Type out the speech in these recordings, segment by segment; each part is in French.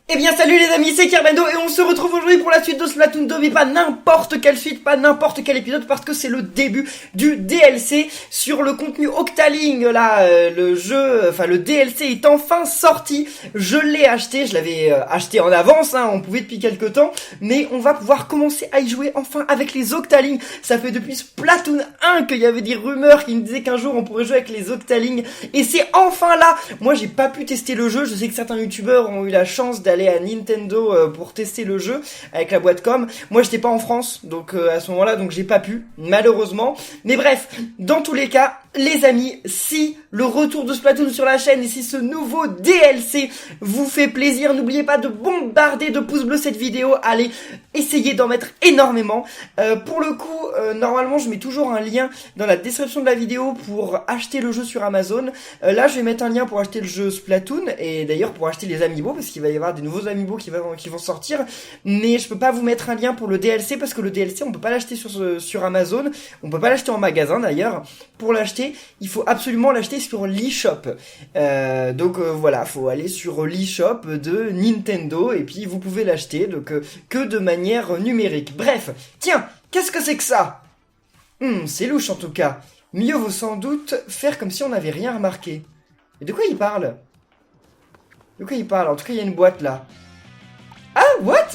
Eh bien salut les amis, c'est Kerbendo et on se retrouve aujourd'hui pour la suite de Splatoon 2, mais pas n'importe quelle suite, pas n'importe quel épisode, parce que c'est le début du DLC sur le contenu Octaling. Là, le jeu, enfin le DLC est enfin sorti, je l'ai acheté, je l'avais acheté en avance, hein, on pouvait depuis quelques temps, mais on va pouvoir commencer à y jouer enfin avec les Octaling. Ça fait depuis Splatoon 1 qu'il y avait des rumeurs qui me disaient qu'un jour on pourrait jouer avec les Octaling, et c'est enfin là. Moi j'ai pas pu tester le jeu, je sais que certains youtubeurs ont eu la chance d'aller à Nintendo pour tester le jeu avec la boîte com. Moi j'étais pas en France donc à ce moment-là, donc j'ai pas pu malheureusement. Mais bref, dans tous les cas, les amis, si le retour de Splatoon sur la chaîne et si ce nouveau DLC vous fait plaisir, n'oubliez pas de bombarder de pouces bleus cette vidéo. Allez, essayez d'en mettre énormément. Pour le coup, normalement je mets toujours un lien dans la description de la vidéo pour acheter le jeu sur Amazon. Là je vais mettre un lien pour acheter le jeu Splatoon et d'ailleurs pour acheter les amiibo, parce qu'il va y avoir des nouveaux amiibo qui vont sortir. Mais je peux pas vous mettre un lien pour le DLC parce que le DLC on peut pas l'acheter sur Amazon, on peut pas l'acheter en magasin d'ailleurs. Pour l'acheter, il faut absolument l'acheter sur l'eShop. Donc voilà, faut aller sur l'eShop de Nintendo et puis vous pouvez l'acheter donc que de manière numérique. Bref, tiens, qu'est-ce que c'est que ça? C'est louche en tout cas. Mieux vaut sans doute faire comme si on n'avait rien remarqué. Mais de quoi il parle? De quoi il parle? En tout cas, il y a une boîte là. Ah, what?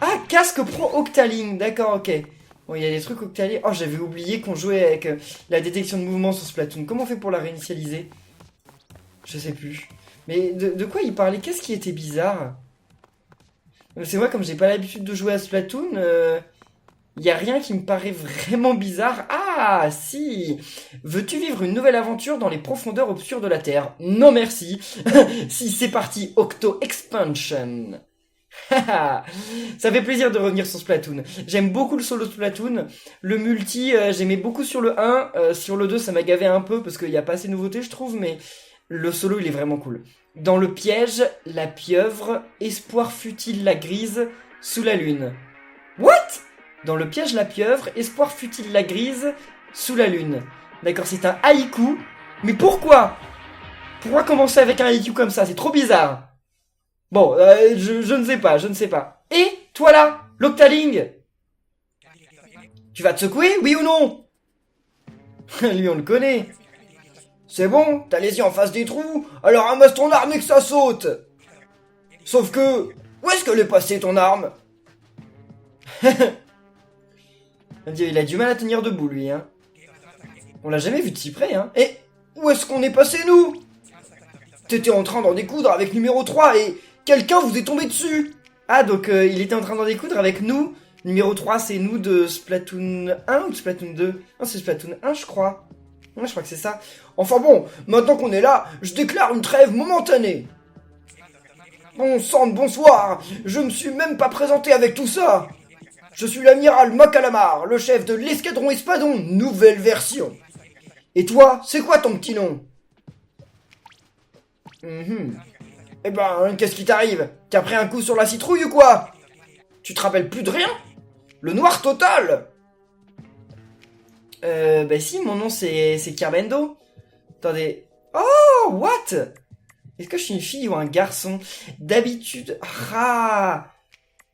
Ah, casque pro Octaling. D'accord, ok. Bon, il y a des trucs Octaling. Oh, j'avais oublié qu'on jouait avec la détection de mouvement sur Splatoon. Comment on fait pour la réinitialiser? Je sais plus. Mais de quoi il parlait? Qu'est-ce qui était bizarre? C'est moi, comme j'ai pas l'habitude de jouer à Splatoon, y a rien qui me paraît vraiment bizarre. Ah, si! Veux-tu vivre une nouvelle aventure dans les profondeurs obscures de la Terre? Non merci. Si, c'est parti, Octo Expansion. Ça fait plaisir de revenir sur Splatoon. J'aime beaucoup le solo Splatoon. Le multi, j'aimais beaucoup sur le 1. Sur le 2, ça m'a gavé un peu parce qu'il n'y a pas assez de nouveautés, je trouve, mais le solo, il est vraiment cool. Dans le piège, la pieuvre, espoir futile la grise, sous la lune. What? Dans le piège, la pieuvre, espoir futile la grise, sous la lune. D'accord, c'est un haïku. Mais pourquoi? Pourquoi commencer avec un haïku comme ça? C'est trop bizarre. Bon, je ne sais pas, je ne sais pas. Et, toi là, l'Octaling, tu vas te secouer, oui ou non? Lui, on le connaît. C'est bon, t'as les yeux en face des trous, alors ramasse ton arme et que ça saute. Sauf que, où est-ce qu'elle est passée ton arme? Il a du mal à tenir debout, lui, hein. On l'a jamais vu de si près, hein. Et où est-ce qu'on est passé, nous? T'étais en train d'en découdre avec numéro 3 et quelqu'un vous est tombé dessus. Ah, donc il était en train d'en découdre avec nous. Numéro 3, c'est nous de Splatoon 1 ou de Splatoon 2? Non, c'est Splatoon 1, je crois. Ouais, je crois que c'est ça. Enfin bon, maintenant qu'on est là, je déclare une trêve momentanée. Bon sang de bonsoir, je me suis même pas présenté avec tout ça. Je suis l'amiral Macalamar, le chef de l'escadron Espadon, nouvelle version. Et toi, c'est quoi ton petit nom? Eh ben, qu'est-ce qui t'arrive? T'as pris un coup sur la citrouille ou quoi? Tu te rappelles plus de rien? Le noir total? Bah si, mon nom c'est Kerbendo. Attendez. Oh, what? Est-ce que je suis une fille ou un garçon? D'habitude... Ah,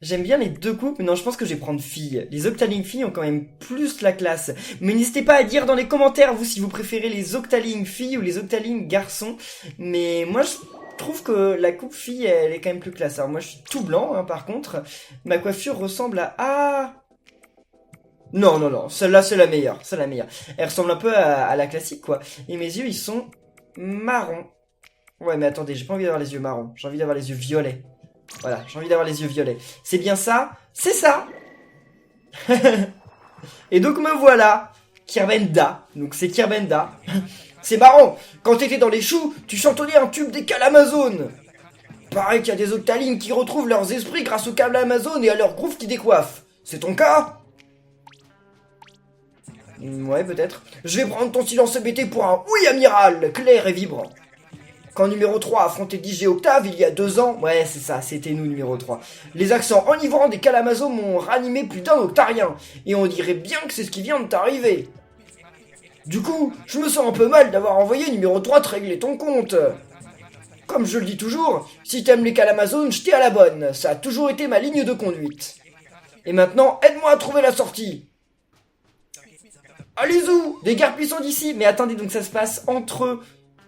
j'aime bien les deux couples, mais non, je pense que je vais prendre fille. Les Octaling filles ont quand même plus la classe. Mais n'hésitez pas à dire dans les commentaires, vous, si vous préférez les Octaling filles ou les Octaling garçons. Mais moi, je trouve que la coupe fille, elle est quand même plus classe. Alors moi, je suis tout blanc, hein, par contre. Ma coiffure ressemble à... Ah! Non, non, non, celle-là, c'est la meilleure. C'est la meilleure. Elle ressemble un peu à la classique, quoi. Et mes yeux, ils sont marrons. Ouais, mais attendez, j'ai pas envie d'avoir les yeux marrons. J'ai envie d'avoir les yeux violets. Voilà, j'ai envie d'avoir les yeux violets. C'est bien ça? C'est ça. Et donc me voilà, Kerbenda. Donc c'est Kerbenda. C'est marrant, quand t'étais dans les choux, tu chantonnais un tube des câbles Amazon. Pareil qu'il y a des Octaling qui retrouvent leurs esprits grâce aux câbles Amazon et à leur groove qui décoiffe. C'est ton cas? Ouais, peut-être. Je vais prendre ton silence hébété pour un oui amiral, clair et vibrant. Quand numéro 3 affrontait DJ Octave il y a 2 ans, ouais c'est ça, c'était nous numéro 3. Les accents enivrants des Kalamazos m'ont ranimé plus d'un octarien, et on dirait bien que c'est ce qui vient de t'arriver. Du coup, je me sens un peu mal d'avoir envoyé numéro 3 te régler ton compte. Comme je le dis toujours, si t'aimes les calamazones, je t'ai à la bonne. Ça a toujours été ma ligne de conduite. Et maintenant, aide-moi à trouver la sortie. Allez-y, dégarpissons d'ici. Mais attendez, donc ça se passe entre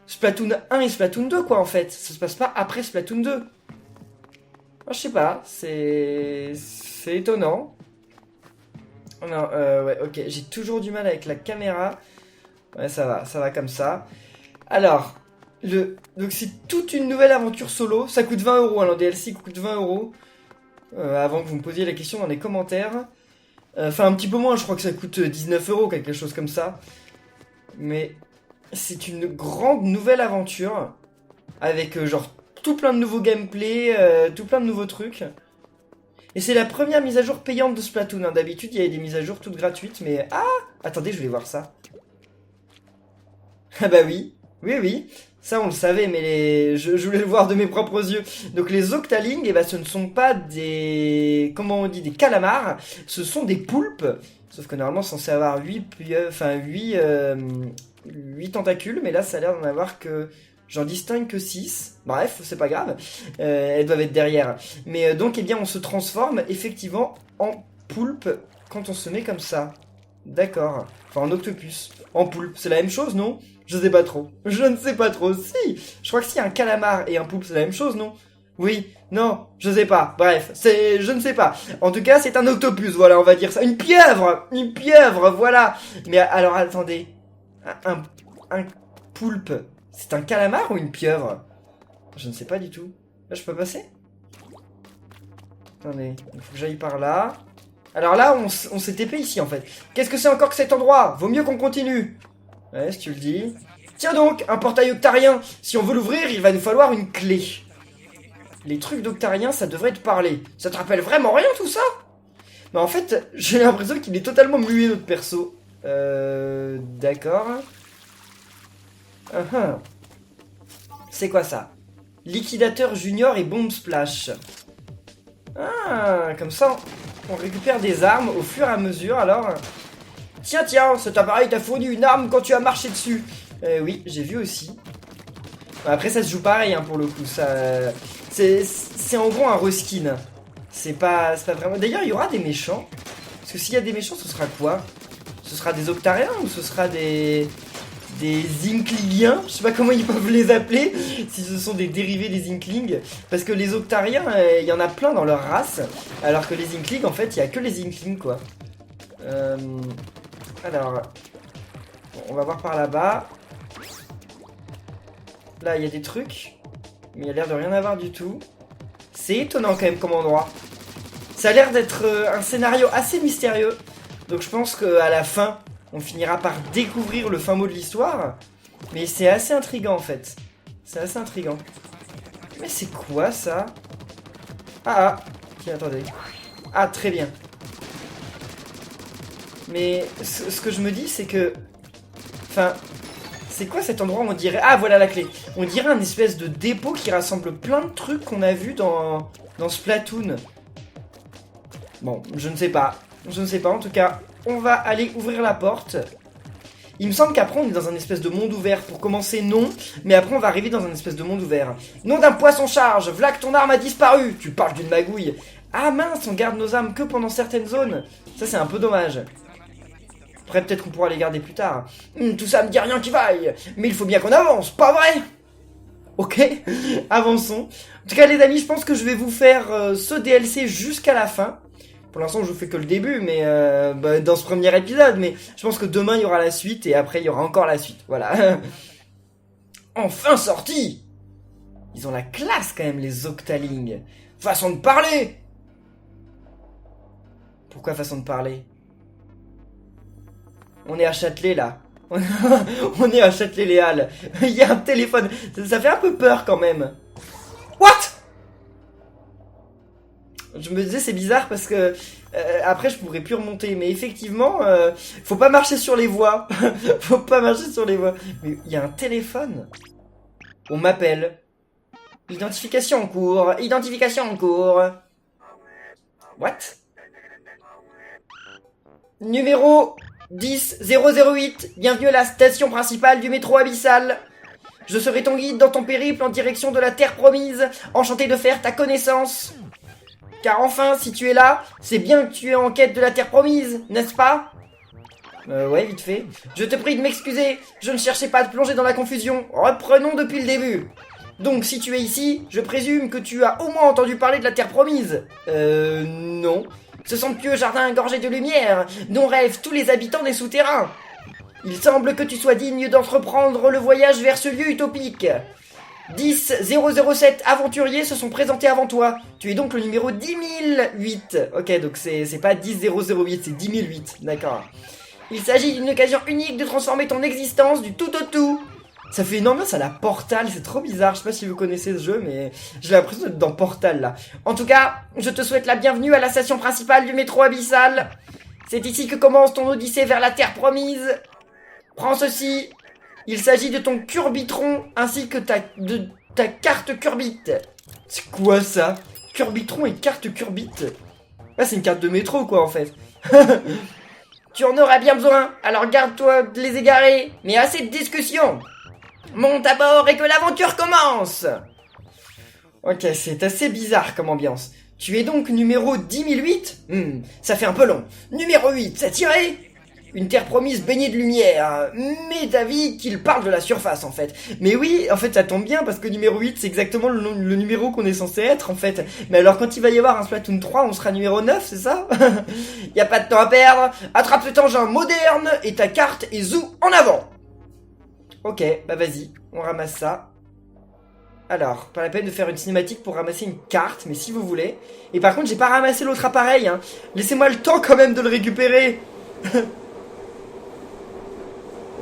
Splatoon 1 et Splatoon 2, quoi, en fait. Ça se passe pas après Splatoon 2. Ah, je sais pas, c'est étonnant. Non, ouais, ok, j'ai toujours du mal avec la caméra. Ouais, ça va comme ça. Alors, donc c'est toute une nouvelle aventure solo. Ça coûte 20 euros, alors DLC coûte 20 euros. Avant que vous me posiez la question dans les commentaires. Enfin, un petit peu moins, je crois que ça coûte 19 euros, quelque chose comme ça. Mais c'est une grande nouvelle aventure. Avec genre tout plein de nouveaux gameplay, tout plein de nouveaux trucs. Et c'est la première mise à jour payante de Splatoon. Hein. D'habitude, il y avait des mises à jour toutes gratuites, mais... Ah! Attendez, je vais voir ça. Ah bah oui. Oui, oui. Ça, on le savait, mais je voulais le voir de mes propres yeux. Donc les Octalings, eh ben, ce ne sont pas des... Comment on dit? Des calamars. Ce sont des poulpes. Sauf que normalement, c'est censé avoir 8 tentacules, mais là, ça a l'air d'en avoir que... J'en distingue que 6. Bref, c'est pas grave. Elles doivent être derrière. Mais donc, eh bien, on se transforme effectivement en poulpe quand on se met comme ça. D'accord. Enfin, en octopus. En poulpe. C'est la même chose, non? Je sais pas trop. Je ne sais pas trop. Si. Je crois que si un calamar et un poulpe, c'est la même chose, non? Oui. Non. Je sais pas. Bref. Je ne sais pas. En tout cas, c'est un octopus. Voilà, on va dire ça. Une pieuvre. Une pieuvre. Voilà. Mais alors, attendez. Un poulpe. C'est un calamar ou une pieuvre? Je ne sais pas du tout. Là, je peux passer? Attendez, il faut que j'aille par là. Alors là, on s'est TP ici, en fait. Qu'est-ce que c'est encore que cet endroit? Vaut mieux qu'on continue. Ouais, si tu le dis. Tiens donc, un portail octarien. Si on veut l'ouvrir, il va nous falloir une clé. Les trucs d'octarien, ça devrait te parler. Ça te rappelle vraiment rien, tout ça? Mais en fait, j'ai l'impression qu'il est totalement muet, notre perso. D'accord. C'est quoi ça? Liquidateur junior et bombe splash. Ah, comme ça, on récupère des armes au fur et à mesure, alors... Tiens, cet appareil t'a fourni une arme quand tu as marché dessus. Oui, j'ai vu aussi. Après, ça se joue pareil, hein, pour le coup. C'est en gros un reskin. C'est pas vraiment... D'ailleurs, il y aura des méchants. Parce que s'il y a des méchants, ce sera quoi? Ce sera des octariens ou ce sera des Inklings, je sais pas comment ils peuvent les appeler, si ce sont des dérivés des Inklings, parce que les Octariens, il y en a plein dans leur race, alors que les Inklings, en fait, il y a que les Inklings, quoi. Alors, bon, on va voir par là-bas. Là, il y a des trucs, mais il y a l'air de rien avoir du tout. C'est étonnant, quand même, comme endroit. Ça a l'air d'être un scénario assez mystérieux, donc je pense qu'à la fin... On finira par découvrir le fin mot de l'histoire. Mais c'est assez intriguant en fait. C'est assez intriguant. Mais c'est quoi ça? Ah, tiens, attendez. Ah, très bien. Mais ce que je me dis, c'est que... Enfin, c'est quoi cet endroit où on dirait... Ah, voilà la clé. On dirait un espèce de dépôt qui rassemble plein de trucs qu'on a vus dans Splatoon. Bon, je ne sais pas. Je ne sais pas, en tout cas... On va aller ouvrir la porte. Il me semble qu'après on est dans un espèce de monde ouvert. Pour commencer, non. Mais après on va arriver dans un espèce de monde ouvert. Nom d'un poisson charge. V'là que ton arme a disparu. Tu parles d'une magouille. Ah mince, on garde nos armes que pendant certaines zones. Ça c'est un peu dommage. Après peut-être qu'on pourra les garder plus tard. Tout ça me dit rien qui vaille. Mais il faut bien qu'on avance, pas vrai? Ok, avançons. En tout cas les amis, je pense que je vais vous faire ce DLC jusqu'à la fin. Pour l'instant, je vous fais que le début, mais dans ce premier épisode. Mais je pense que demain, il y aura la suite, et après, il y aura encore la suite. Voilà. Enfin sorti! Ils ont la classe, quand même, les Octalings. Façon de parler! Pourquoi façon de parler? On est à Châtelet, là. On est à Châtelet-Les Halles. Il y a un téléphone. Ça fait un peu peur, quand même. What? Je me disais c'est bizarre parce que après je pourrais plus remonter, mais effectivement faut pas marcher sur les voies. Faut pas marcher sur les voies. Mais il y a un téléphone. On m'appelle. Identification en cours. Identification en cours. What? Numéro 10008. Bienvenue à la station principale du métro abyssal. Je serai ton guide dans ton périple en direction de la terre promise. Enchanté de faire ta connaissance. Car enfin, si tu es là, c'est bien que tu es en quête de la terre promise, n'est-ce pas? Ouais, vite fait. Je te prie de m'excuser, je ne cherchais pas à te plonger dans la confusion. Reprenons depuis le début. Donc, si tu es ici, je présume que tu as au moins entendu parler de la terre promise. Non. Ce somptueux jardin gorgé de lumière, dont rêvent tous les habitants des souterrains. Il semble que tu sois digne d'entreprendre le voyage vers ce lieu utopique. 10007 aventuriers se sont présentés avant toi. Tu es donc le numéro 10008. Ok, donc c'est pas 10008, c'est 10008. D'accord. Il s'agit d'une occasion unique de transformer ton existence du tout au tout. Ça fait une ambiance à la Portal, c'est trop bizarre. Je sais pas si vous connaissez ce jeu, mais j'ai l'impression d'être dans Portal là. En tout cas, je te souhaite la bienvenue à la station principale du métro abyssal. C'est ici que commence ton odyssée vers la terre promise. Prends ceci. Il s'agit de ton Curbitron ainsi que de ta carte Curbit. C'est quoi ça? Curbitron et carte Curbit? Ah, c'est une carte de métro quoi en fait. Tu en auras bien besoin, alors garde-toi de les égarer. Mais assez de discussion. Monte à bord et que l'aventure commence. Ok, c'est assez bizarre comme ambiance. Tu es donc numéro 10008 ça fait un peu long. Numéro 8, ça tirait? Une terre promise baignée de lumière. Mais d'avis qu'il parle de la surface en fait. Mais oui, en fait ça tombe bien parce que numéro 8 c'est exactement le numéro qu'on est censé être en fait. Mais alors quand il va y avoir un Splatoon 3 on sera numéro 9, c'est ça? Y a pas de temps à perdre. Attrape cet engin moderne et ta carte et zou en avant. Ok, bah vas-y, on ramasse ça. Alors, pas la peine de faire une cinématique pour ramasser une carte, mais si vous voulez. Et par contre, j'ai pas ramassé l'autre appareil, hein. Laissez-moi le temps quand même de le récupérer.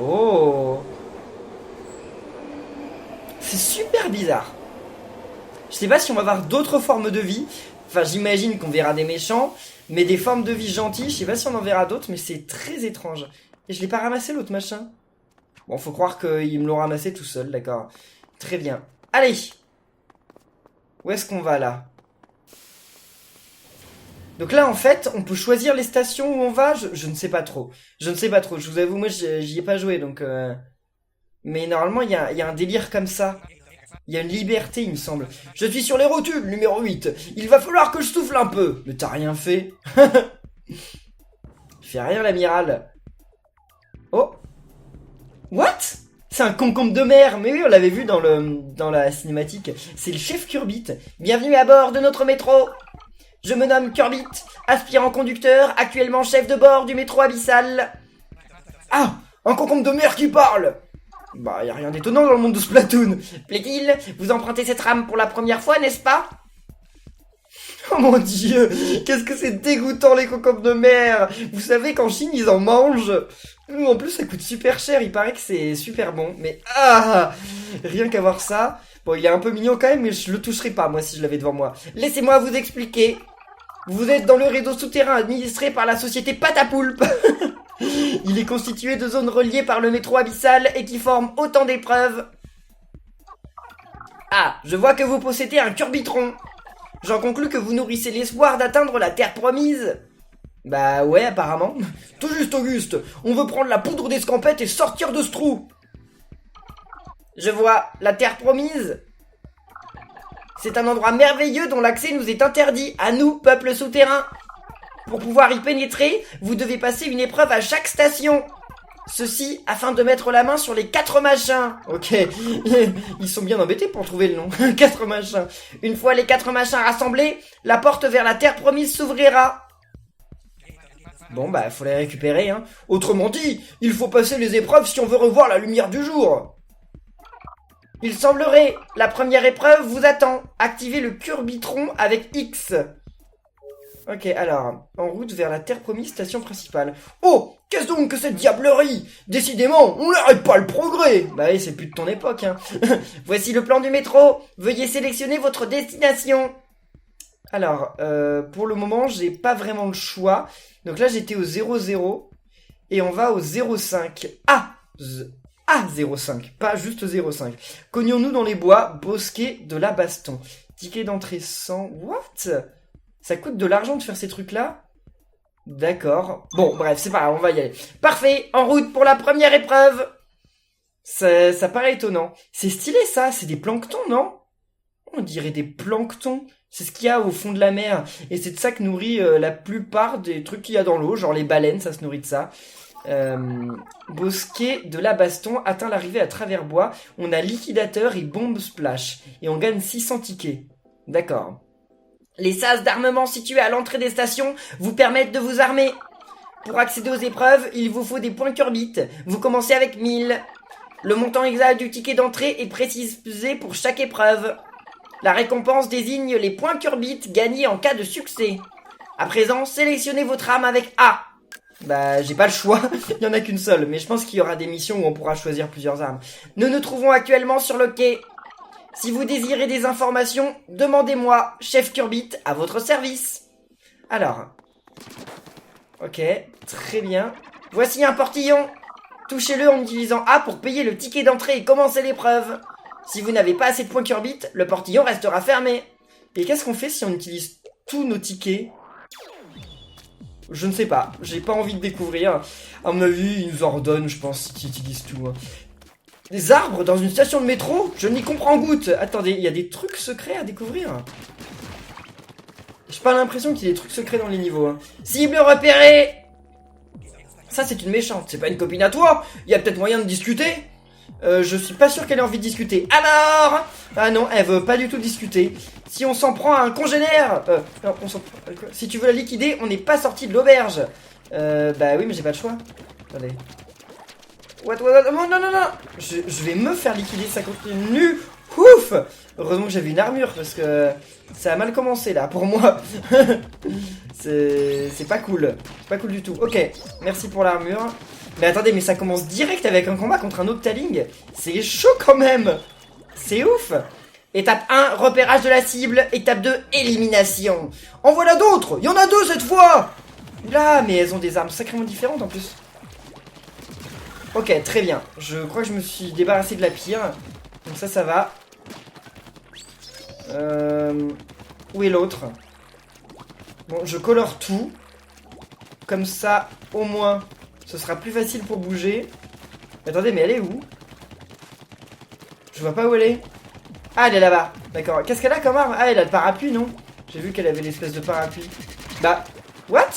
Oh. C'est super bizarre. Je sais pas si on va avoir d'autres formes de vie. Enfin, j'imagine qu'on verra des méchants, mais des formes de vie gentilles, je sais pas si on en verra d'autres, mais c'est très étrange. Et je l'ai pas ramassé l'autre machin. Bon, faut croire qu'ils me l'ont ramassé tout seul, d'accord. Très bien. Allez. Où est-ce qu'on va là? Donc là, en fait, on peut choisir les stations où on va. Je ne sais pas trop. Je ne sais pas trop. Je vous avoue, moi, j'y ai pas joué, donc... Mais normalement, il y a un délire comme ça. Il y a une liberté, il me semble. Je suis sur les rotules, numéro 8. Il va falloir que je souffle un peu. Mais t'as rien fait. Je fais rien, l'amiral. Oh. What? C'est un concombre de mer. Mais oui, on l'avait vu dans la cinématique. C'est le chef Curbit. Bienvenue à bord de notre métro. Je me nomme Curbit, aspirant conducteur, actuellement chef de bord du métro abyssal. Ah, un concombre de mer qui parle. Bah, y a rien d'étonnant dans le monde de Splatoon. Plaît-il, vous empruntez cette rame pour la première fois, n'est-ce pas? Oh mon dieu, qu'est-ce que c'est dégoûtant les concombres de mer. Vous savez qu'en Chine, ils en mangent. En plus, ça coûte super cher, il paraît que c'est super bon. Mais rien qu'à voir ça. Bon, il est un peu mignon quand même, mais je le toucherai pas, moi, si je l'avais devant moi. Laissez-moi vous expliquer. Vous êtes dans le réseau souterrain administré par la société Patapoulpe. Il est constitué de zones reliées par le métro abyssal et qui forment autant d'épreuves. Ah, je vois que vous possédez un Curbitron. J'en conclus que vous nourrissez l'espoir d'atteindre la terre promise. Bah ouais, apparemment. Tout juste, Auguste. On veut prendre la poudre d'escampette et sortir de ce trou. Je vois la terre promise. C'est un endroit merveilleux dont l'accès nous est interdit, à nous, peuple souterrain. Pour pouvoir y pénétrer, vous devez passer une épreuve à chaque station. Ceci afin de mettre la main sur les 4 machins. Ok, ils sont bien embêtés pour trouver le nom. 4 machins. Une fois les 4 machins rassemblés, la porte vers la terre promise s'ouvrira. Bon bah, faut les récupérer, hein. Autrement dit, il faut passer les épreuves si on veut revoir la lumière du jour. Il semblerait, la première épreuve vous attend. Activez le Curbitron avec X. Ok, alors, en route vers la terre promise, station principale. Oh, qu'est-ce donc que cette diablerie? Décidément, on n'arrête pas le progrès. Bah oui, c'est plus de ton époque, hein. Voici le plan du métro. Veuillez sélectionner votre destination. Alors, pour le moment, j'ai pas vraiment le choix. Donc là, j'étais au 00. Et on va au 05. Ah, 05, pas juste 05. Cognons-nous dans les bois, bosquet de la Baston. Ticket d'entrée 100. What? Ça coûte de l'argent de faire ces trucs-là? D'accord. Bon, bref, c'est pas grave, on va y aller. Parfait, en route pour la première épreuve. Ça paraît étonnant. C'est stylé ça, c'est des planctons, non? On dirait des planctons. C'est ce qu'il y a au fond de la mer. Et c'est de ça que nourrit la plupart des trucs qu'il y a dans l'eau. Genre les baleines, ça se nourrit de ça. Bosquet de la Baston atteint l'arrivée à travers bois. On a liquidateur et bombe splash. Et on gagne 600 tickets. D'accord. Les sas d'armement situés à l'entrée des stations vous permettent de vous armer. Pour accéder aux épreuves, il vous faut des points curbites. Vous commencez avec 1000. Le montant exact du ticket d'entrée est précisé pour chaque épreuve. La récompense désigne les points curbites gagnés en cas de succès. À présent, sélectionnez votre arme avec A. Bah, j'ai pas le choix, il y en a qu'une seule, mais je pense qu'il y aura des missions où on pourra choisir plusieurs armes. Nous nous trouvons actuellement sur le quai. Si vous désirez des informations, demandez-moi, chef Kurbit, à votre service. Alors. Ok, très bien. Voici un portillon. Touchez-le en utilisant A pour payer le ticket d'entrée et commencer l'épreuve. Si vous n'avez pas assez de points Kurbit, le portillon restera fermé. Et qu'est-ce qu'on fait si on utilise tous nos tickets? Je ne sais pas, j'ai pas envie de découvrir. À mon avis, ils nous en redonnent, je pense, s'ils utilisent tout. Hein. Des arbres dans une station de métro? Je n'y comprends goutte. Attendez, il y a des trucs secrets à découvrir. J'ai pas l'impression qu'il y ait des trucs secrets dans les niveaux. Hein. Cible repérée. Ça, c'est une méchante. C'est pas une copine à toi. Il y a peut-être moyen de discuter. Je suis pas sûr qu'elle ait envie de discuter. Alors? Ah non, elle veut pas du tout discuter. Si on s'en prend à un congénère... non, si tu veux la liquider, on n'est pas sorti de l'auberge. Bah oui, mais j'ai pas le choix. Attendez. What, non, non, non, non. Je vais me faire liquider, ça continue. Ouf. Heureusement que j'avais une armure, parce que ça a mal commencé, là, pour moi. C'est pas cool. C'est pas cool du tout. Ok, merci pour l'armure. Mais attendez, mais ça commence direct avec un combat contre un Octaling. C'est chaud quand même. C'est ouf. Étape 1, repérage de la cible. Étape 2, élimination. En voilà d'autres. Il y en a 2 cette fois. Là, mais elles ont des armes sacrément différentes en plus. Ok, très bien. Je crois que je me suis débarrassé de la pire. Donc ça va. Où est l'autre? Bon, je colore tout. Comme ça, au moins... ce sera plus facile pour bouger. Mais attendez, mais elle est où? Je vois pas où elle est. Ah, elle est là-bas. D'accord. Qu'est-ce qu'elle a comme arme? Ah, elle a le parapluie, non? J'ai vu qu'elle avait l'espèce de parapluie. Bah, what?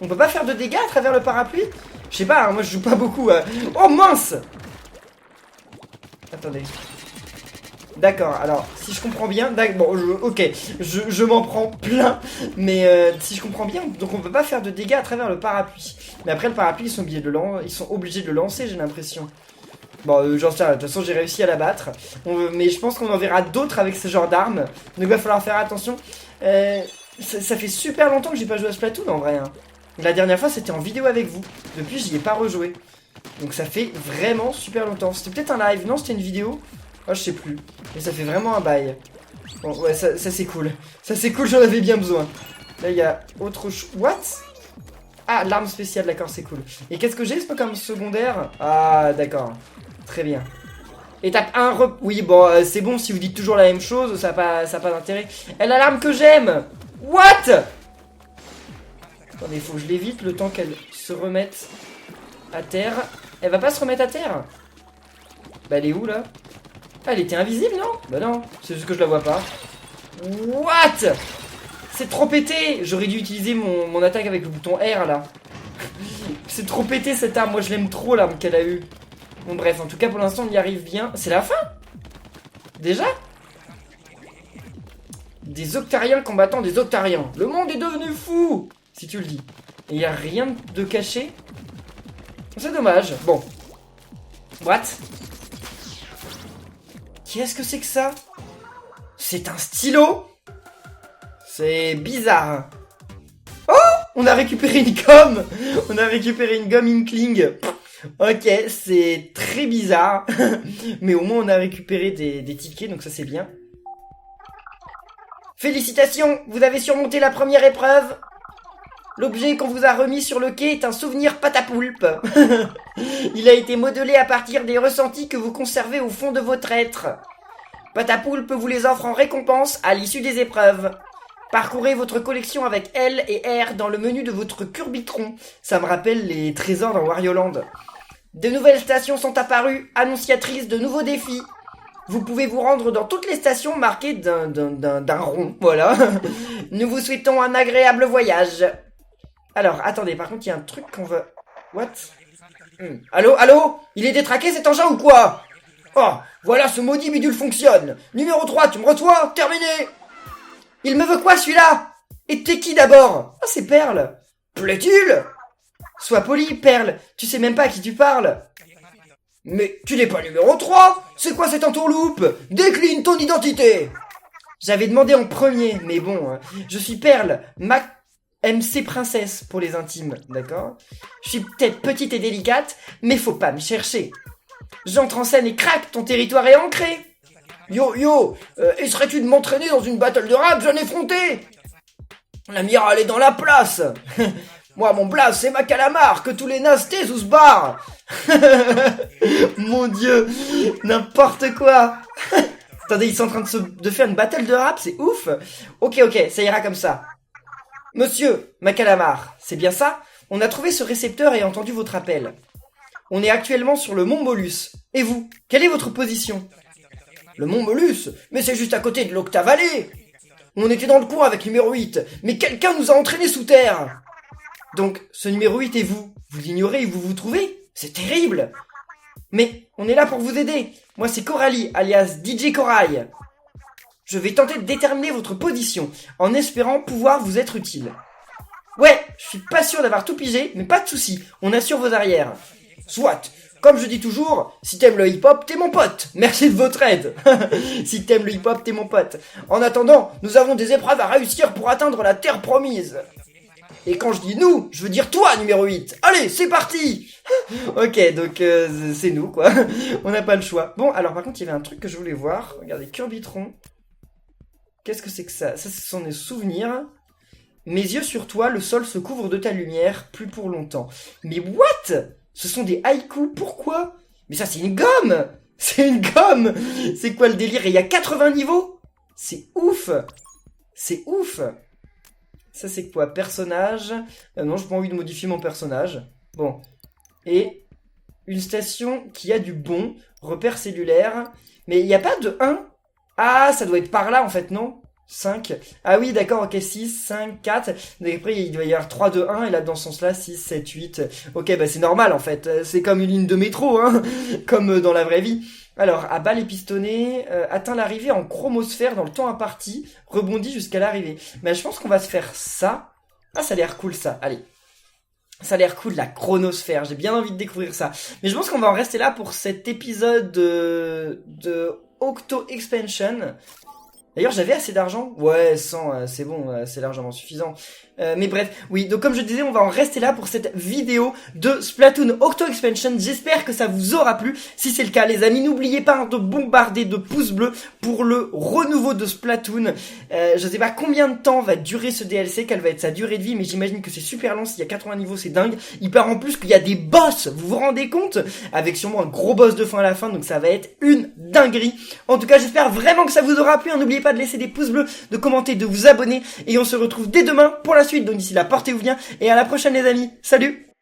On peut pas faire de dégâts à travers le parapluie? Je sais pas, hein, moi je joue pas beaucoup. Oh mince! Attendez. D'accord, alors, si je comprends bien... Bon, ok, je m'en prends plein. Mais si je comprends bien, donc on peut pas faire de dégâts à travers le parapluie. Mais après, le parapluie, ils sont obligés de le lancer, j'ai l'impression. Bon, j'en sais rien, de toute façon, j'ai réussi à la battre. Mais je pense qu'on en verra d'autres avec ce genre d'armes. Donc il va falloir faire attention. Ça fait super longtemps que j'ai pas joué à Splatoon, en vrai. Hein. La dernière fois, c'était en vidéo avec vous. Depuis, j'y ai pas rejoué. Donc ça fait vraiment super longtemps. C'était peut-être un live, non? C'était une vidéo? Oh, je sais plus. Mais ça fait vraiment un bail. Bon, ouais, ça c'est cool. Ça c'est cool, j'en avais bien besoin. Là, il y a autre chose. What? Ah, l'arme spéciale, d'accord, c'est cool. Et qu'est-ce que j'ai, c'est pas comme secondaire? Ah, d'accord. Très bien. Étape 1, oui, bon, c'est bon, si vous dites toujours la même chose, ça n'a pas d'intérêt. Elle a l'arme que j'aime. What? Attendez, faut que je l'évite le temps qu'elle se remette à terre. Elle va pas se remettre à terre? Bah, elle est où, là? Ah, elle était invisible, non? Bah non, c'est juste que je la vois pas. What? C'est trop pété. J'aurais dû utiliser mon attaque avec le bouton R, là. C'est trop pété, cette arme. Moi, je l'aime trop, l'arme qu'elle a eue. Bon, bref, en tout cas, pour l'instant, on y arrive bien. C'est la fin? Déjà? Des Octariens combattant des Octariens. Le monde est devenu fou, si tu le dis. Et il n'y a rien de caché. C'est dommage. Bon. What? Qu'est-ce que c'est que ça? C'est un stylo? C'est bizarre. Oh! On a récupéré une gomme! On a récupéré une gomme Inkling. Ok, c'est très bizarre. Mais au moins on a récupéré des tickets, donc ça c'est bien. Félicitations! Vous avez surmonté la première épreuve. L'objet qu'on vous a remis sur le quai est un souvenir patapoulpe. Il a été modelé à partir des ressentis que vous conservez au fond de votre être. Patapoulpe vous les offre en récompense à l'issue des épreuves. Parcourez votre collection avec L et R dans le menu de votre Curbitron. Ça me rappelle les trésors dans Wario Land. De nouvelles stations sont apparues, annonciatrices de nouveaux défis. Vous pouvez vous rendre dans toutes les stations marquées d'un rond, voilà. Nous vous souhaitons un agréable voyage. Alors, attendez, par contre, il y a un truc qu'on veut... What? Allô? Il est détraqué cet engin ou quoi? Oh, voilà, ce maudit bidule fonctionne. Numéro 3, tu me reçois? Terminé. Il me veut quoi, celui-là? Et t'es qui d'abord? Ah, c'est Perle. Plaît-il? Sois poli, Perle. Tu sais même pas à qui tu parles. Mais tu n'es pas numéro 3. C'est quoi cette entourloupe? Décline ton identité. J'avais demandé en premier, mais bon, je suis Perle, MC Princesse pour les intimes, d'accord? Je suis peut-être petite et délicate, mais faut pas me chercher. J'entre en scène et crac, ton territoire est ancré. Yo, essaierais-tu de m'entraîner dans une battle de rap jeune effronté? L'amiral est dans la place. Moi, mon blaze, c'est ma calamar, que tous les nazes taisent ou se barrent. Mon Dieu, n'importe quoi. Attendez, ils sont en train de faire une battle de rap, c'est ouf. Ok, ça ira comme ça. Monsieur, ma calamar, c'est bien ça? On a trouvé ce récepteur et entendu votre appel. On est actuellement sur le mont Molus. Et vous, quelle est votre position? Le mont Molus? Mais c'est juste à côté de l'Octavallée. On était dans le coin avec numéro 8, mais quelqu'un nous a entraînés sous terre. Donc, ce numéro 8 est vous. Vous l'ignorez et vous vous trouvez? C'est terrible. Mais on est là pour vous aider. Moi, c'est Coralie, alias DJ Corail. Je vais tenter de déterminer votre position, en espérant pouvoir vous être utile. Ouais, je suis pas sûr d'avoir tout pigé, mais pas de soucis, on assure vos arrières. Soit, comme je dis toujours, si t'aimes le hip-hop, t'es mon pote. Merci de votre aide. Si t'aimes le hip-hop, t'es mon pote. En attendant, nous avons des épreuves à réussir pour atteindre la terre promise. Et quand je dis nous, je veux dire toi, numéro 8. Allez, c'est parti. Ok, donc c'est nous, quoi. On n'a pas le choix. Bon, alors par contre, il y avait un truc que je voulais voir. Regardez, Curbitron. Qu'est-ce que c'est que ça? Ça, ce sont des souvenirs. Mes yeux sur toi, le sol se couvre de ta lumière, plus pour longtemps. Mais what? Ce sont des haïkus, pourquoi? Mais ça, c'est une gomme. C'est une gomme. C'est quoi le délire? Et il y a 80 niveaux? C'est ouf. C'est ouf. Ça, c'est quoi? Personnage. Non, j'ai pas envie de modifier mon personnage. Bon. Et une station qui a du bon. Repère cellulaire. Mais il n'y a pas de 1. Ah, ça doit être par là, en fait, non? 5. Ah oui, d'accord, ok, 6, 5, 4. Et après, il doit y avoir 3, 2, 1. Et là, dans ce sens-là, 6, 7, 8. Ok, bah c'est normal, en fait. C'est comme une ligne de métro, hein. Comme dans la vraie vie. Alors, à bas les pistonnets, atteint l'arrivée en chromosphère dans le temps imparti, rebondit jusqu'à l'arrivée. Mais je pense qu'on va se faire ça. Ah, ça a l'air cool, ça. Allez. Ça a l'air cool, la chronosphère. J'ai bien envie de découvrir ça. Mais je pense qu'on va en rester là pour cet épisode de Octo Expansion. D'ailleurs, j'avais assez d'argent. Ouais, 100, c'est bon, c'est largement suffisant. Mais bref, oui, donc comme je disais, on va en rester là pour cette vidéo de Splatoon Octo Expansion. J'espère que ça vous aura plu. Si c'est le cas, les amis, n'oubliez pas de bombarder de pouces bleus pour le renouveau de Splatoon. Je sais pas combien de temps va durer ce DLC, quelle va être sa durée de vie, mais j'imagine que c'est super long. S'il y a 80 niveaux, c'est dingue. Il part en plus qu'il y a des boss, vous vous rendez compte? Avec sûrement un gros boss de fin à la fin, donc ça va être une dinguerie. En tout cas, j'espère vraiment que ça vous aura plu. N'oubliez pas de laisser des pouces bleus, de commenter, de vous abonner, et on se retrouve dès demain pour la suite. Donc d'ici là, portez-vous bien, et à la prochaine les amis. Salut!